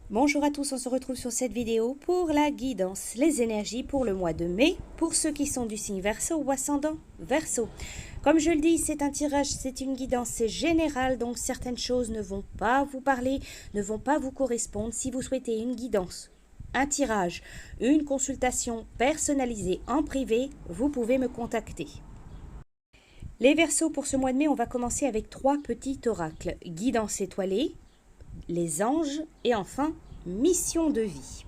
Bonjour à tous, on se retrouve sur cette vidéo pour la guidance, les énergies pour le mois de mai, pour ceux qui sont du signe Verseau ou ascendant Verseau. Comme je le dis, c'est un tirage, c'est une guidance, c'est général, donc certaines choses ne vont pas vous parler, ne vont pas vous correspondre. Si vous souhaitez une guidance, un tirage, une consultation personnalisée en privé, vous pouvez me contacter. Les Verseaux, pour ce mois de mai, on va commencer avec 3 petits oracles. Guidance étoilée, les anges et enfin mission de vie.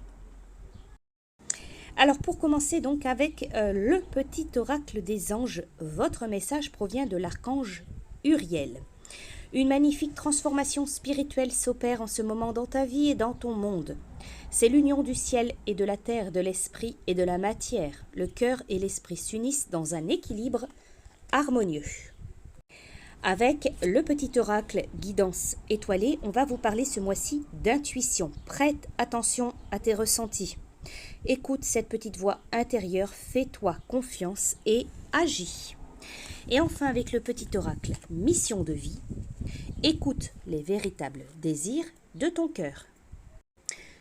Alors pour commencer donc avec le petit oracle des anges, votre message provient de l'archange Uriel. Une magnifique transformation spirituelle s'opère en ce moment dans ta vie et dans ton monde. C'est l'union du ciel et de la terre, de l'esprit et de la matière. Le cœur et l'esprit s'unissent dans un équilibre harmonieux. Avec le petit oracle guidance étoilée, on va vous parler ce mois-ci d'intuition. Prête attention à tes ressentis. Écoute cette petite voix intérieure, fais-toi confiance et agis. Et enfin avec le petit oracle mission de vie, écoute les véritables désirs de ton cœur.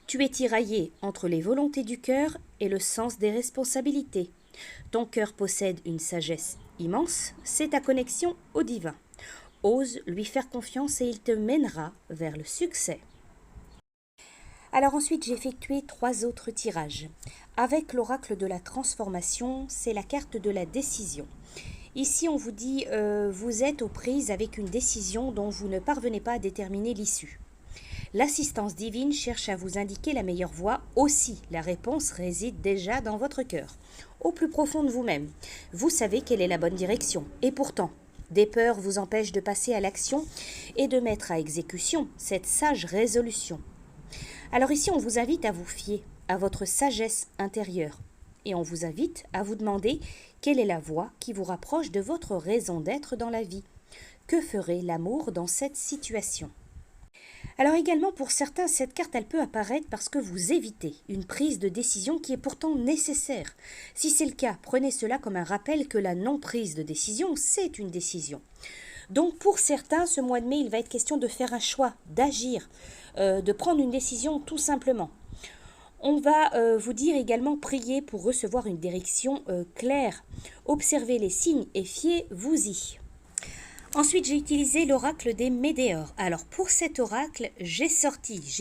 Tu es tiraillé entre les volontés du cœur et le sens des responsabilités. Ton cœur possède une sagesse immense, c'est ta connexion au divin. Ose lui faire confiance et il te mènera vers le succès. Alors ensuite, j'ai effectué 3 autres tirages. Avec l'oracle de la transformation, c'est la carte de la décision. Ici, on vous dit, vous êtes aux prises avec une décision dont vous ne parvenez pas à déterminer l'issue. L'assistance divine cherche à vous indiquer la meilleure voie. Aussi, la réponse réside déjà dans votre cœur, au plus profond de vous-même. Vous savez quelle est la bonne direction. Et pourtant, des peurs vous empêchent de passer à l'action et de mettre à exécution cette sage résolution. Alors ici, on vous invite à vous fier à votre sagesse intérieure et on vous invite à vous demander quelle est la voie qui vous rapproche de votre raison d'être dans la vie. Que ferait l'amour dans cette situation ? Alors également, pour certains, cette carte, elle peut apparaître parce que vous évitez une prise de décision qui est pourtant nécessaire. Si c'est le cas, prenez cela comme un rappel que la non-prise de décision, c'est une décision. Donc pour certains, ce mois de mai, il va être question de faire un choix, d'agir, de prendre une décision tout simplement. On va vous dire également prier pour recevoir une direction claire. Observez les signes et fiez-vous-y. Ensuite, j'ai utilisé l'oracle des Médéors. Alors, pour cet oracle, j'ai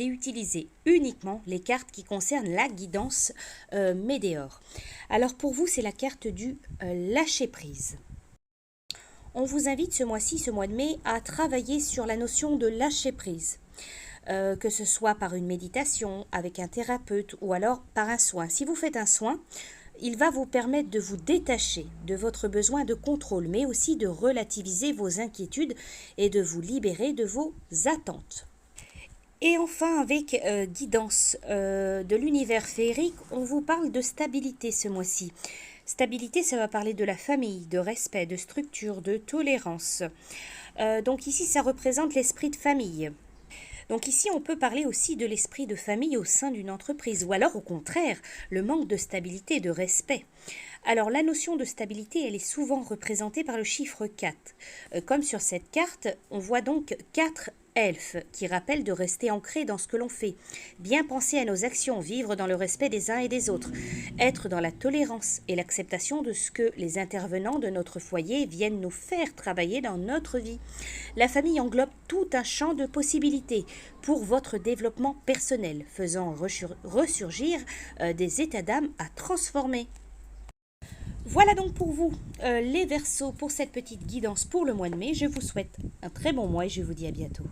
utilisé uniquement les cartes qui concernent la guidance Médéor. Alors, pour vous, c'est la carte du lâcher-prise. On vous invite ce mois-ci, ce mois de mai, à travailler sur la notion de lâcher-prise. Que ce soit par une méditation, avec un thérapeute ou alors par un soin. Si vous faites un soin, il va vous permettre de vous détacher de votre besoin de contrôle, mais aussi de relativiser vos inquiétudes et de vous libérer de vos attentes. Et enfin, avec guidance de l'univers féerique, on vous parle de stabilité ce mois-ci. Stabilité, ça va parler de la famille, de respect, de structure, de tolérance. Donc ici, ça représente l'esprit de famille. Donc ici, on peut parler aussi de l'esprit de famille au sein d'une entreprise, ou alors au contraire, le manque de stabilité et de respect. Alors la notion de stabilité, elle est souvent représentée par le chiffre 4. Comme sur cette carte, on voit donc 4 elfes qui rappellent de rester ancrés dans ce que l'on fait, bien penser à nos actions, vivre dans le respect des uns et des autres, être dans la tolérance et l'acceptation de ce que les intervenants de notre foyer viennent nous faire travailler dans notre vie. La famille englobe tout un champ de possibilités pour votre développement personnel, faisant ressurgir des états d'âme à transformer. Voilà donc pour vous les Verseaux pour cette petite guidance pour le mois de mai. Je vous souhaite un très bon mois et je vous dis à bientôt.